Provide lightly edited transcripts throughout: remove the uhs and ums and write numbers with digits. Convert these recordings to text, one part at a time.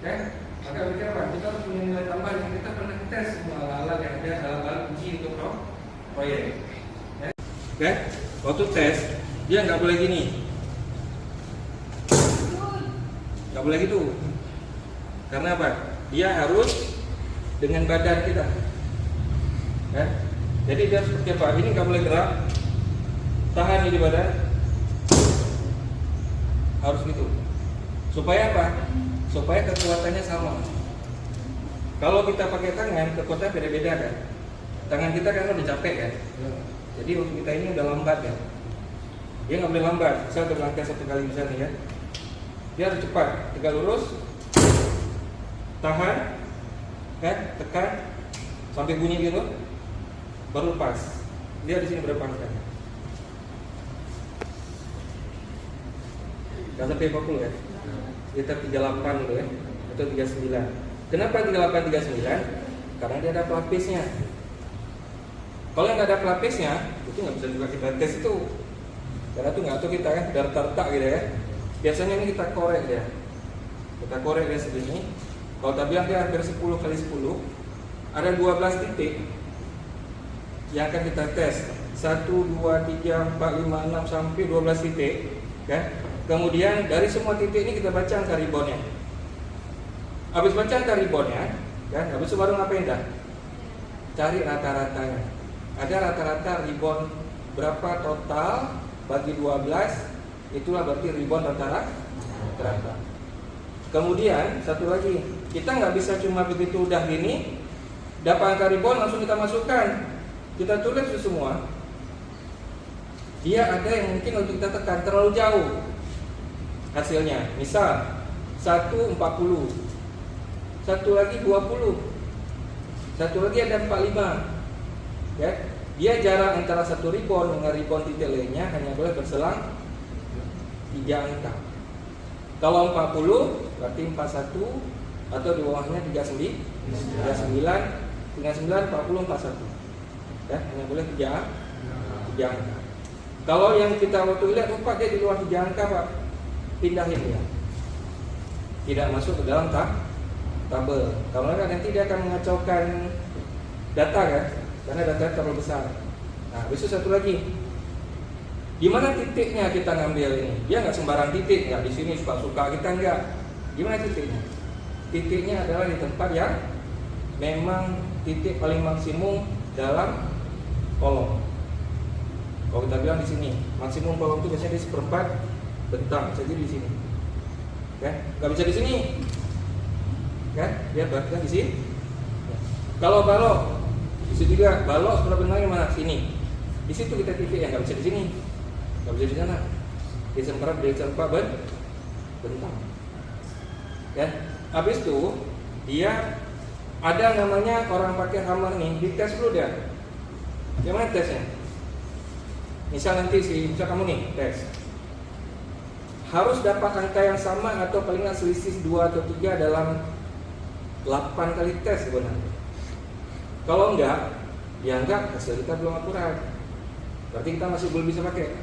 Ya, maka berarti apa? Kita harus punya nilai tambah yang kita pernah tes semua alat-alat yang ada dalam alat uji untuk proyek. Ya, waktu tes dia nggak boleh gini, nggak boleh gitu. Karena apa? Dia harus dengan badan kita. Ya, jadi dia seperti apa? Ini nggak boleh gerak, tahan di badan, harus gitu. Supaya apa? Supaya kekuatannya sama. Kalau kita pakai tangan, kekuatannya beda-beda kan. Tangan kita kan udah capek kan. Jadi untuk kita ini udah lambat ya. Dia nggak boleh lambat. Saya terlangkah satu kali misalnya ya. Dia harus cepat. Tegak lurus, tahan, kan, tekan, sampai bunyi gitu, baru lepas. Dia di sini berapa angka? Nggak sampai 40 ya. Kita 38 dulu ya, atau 39. Kenapa 38 39? Karena dia ada pelapisnya. Kalau yang nggak ada pelapisnya, itu nggak bisa juga kita tes itu. Karena itu nggak tahu kita kan sudah retak gitu ya. Biasanya ini kita korek dia. Kita korek dia segini. Kalau tadi bilang dia hampir 10 kali 10, ada 12 titik yang akan kita tes. 1, 2, 3, 4, 5, 6 sampai 12 titik, kan? Kemudian dari semua titik ini kita baca angka ribonnya. Habis baca angka ribonnya, kan? Habis itu baru ngapain dah? Cari rata-ratanya. Ada rata-rata ribon berapa total bagi 12, itulah berarti ribon rata-rata. Kemudian satu lagi, kita nggak bisa cuma begitu udah gini, dapat angka ribon langsung kita masukkan. Kita tulis itu semua. Dia ada yang mungkin untuk kita tekan terlalu jauh hasilnya. Misal 1 40, satu lagi 20, satu lagi ada 45. Ya, dia jarak antara satu ribon dengan ribon titik lainnya hanya boleh berselang 3 angka. Kalau 40 berarti 41, atau di bawahnya 39, 39, 40, 41. Ya, hanya boleh 3 angka. Kalau yang kita waktu lihat, Pak dia di luar 3 angka Pak, pindahin ya. Tidak masuk ke dalam tabel. Kalau nanti dia akan mengacaukan data kan, karena data terlalu besar. Nah, besok satu lagi, di mana titiknya kita ngambil ini? Dia nggak sembarang titik, nggak di sini suka-suka kita nggak. Di mana titiknya? Titiknya adalah di tempat yang memang titik paling maksimum dalam kolom. Kalau kita bilang di sini, maksimum kolom itu biasanya di seperempat bentang, jadi di sini. Kan? Nggak bisa di sini. Kan? Dia berarti di sini. Kalau balok, di situ juga balok sebelah benangnya mana? Sini. Di situ kita titik yang nggak bisa di sini, nggak bisa di sana. Di semperempat bentang. Ya, habis itu dia ada namanya orang pakai hammer nih, dites dulu dia. Gimana tesnya? Misal nanti misal kamu nih tes, harus dapat angka yang sama atau paling nggak selisih 2 atau 3 dalam 8 kali tes sebenarnya. Kalau enggak, dianggap hasil kita belum akurat. Berarti kita masih belum bisa pakai.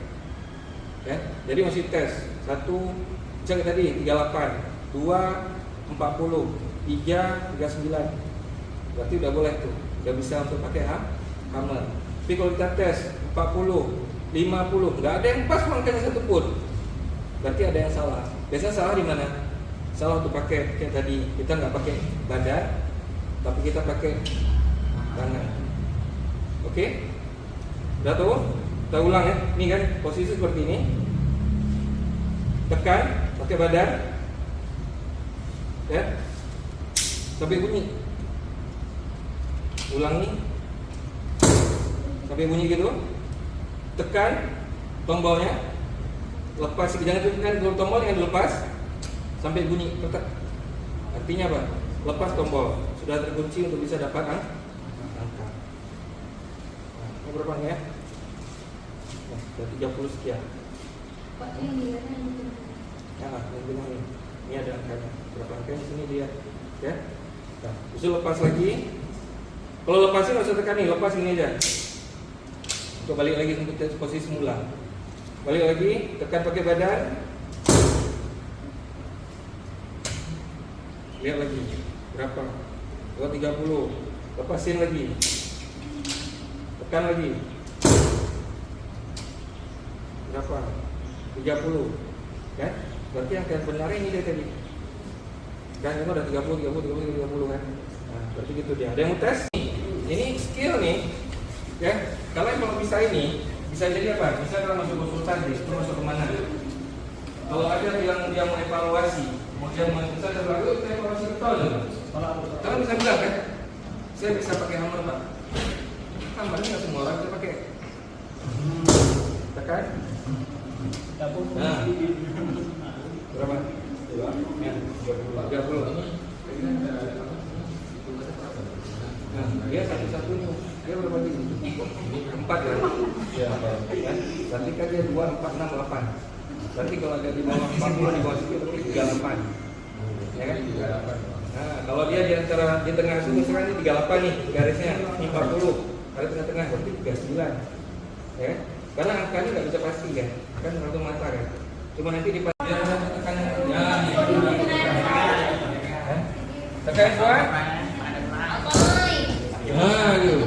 Ya, jadi masih tes. 1, misalnya tadi 38, 2, 40, 3, 39. Berarti udah boleh tuh, udah bisa untuk pakai hammer. Tapi kalau kita tes 40, 50, nggak ada yang pas angkanya satu pun, berarti ada yang salah. Biasanya salah di mana? Salah untuk pakai kayak tadi, kita nggak pakai badan, tapi kita pakai tangan. Oke? Udah tahu? Kita ulang ya. Ini kan posisi seperti ini. Tekan pakai badan. Ya. Sampai bunyi. Ulangi. Sampai bunyi gitu. Tekan tombolnya. Lepas, jangan tekan tombol yang dilepas sampai bunyi tetek. Artinya apa? Lepas tombol. Sudah terkunci untuk bisa dapat angka. Ini berapa ya? Nah, sudah 30 sekian. Pak, ini dia kan? Ya, ini ada angkanya. Berapa angkanya di sini dia? Ya. Nah, bisa lepas lagi. Kalau lepasin nggak usah tekan nih, lepas ini aja. Untuk balik lagi untuk posisi semula. Balik lagi, tekan pakai badan. Lihat lagi berapa. Kalau 30, lepasin lagi, tekan lagi. Berapa? 30, kan? Berarti yang kalian benar ini dia tadi. Kan itu ada 30 kan? Nah, berarti gitu dia. Ada yang mau tes? Ini skill nih, ya. Kalian kalau bisa ini, bisa jadi apa? Bisa kalau masuk konsultan, itu masuk kemana? Kalau ada yang dia mau evaluasi, mau dia mau misalnya lalu saya evaluasi betul. Kalian bisa bilang kan? Saya bisa pakai hammer pak. Hammer nggak semua orang bisa pakai. Tekan. Nah, berapa? Ya, 30. Nah, dia satu-satunya. Dia berapa gini? 4 kan? Ya, kan? Berarti kan dia 2, 4, 6, 8. Berarti kalau ada di bawah 40 di bawah situ berarti 38. Ya kan? 38. Nah, kalau dia di antara di tengah itu misalnya ini 38 nih garisnya, ini 40. Kalau tengah-tengah berarti 39. Ya kan? Karena angkanya nggak bisa pasti kan? Kan tergantung mata kan? Cuma nanti di biar ada tekanan. Ya, tekan semua. Nah, gitu.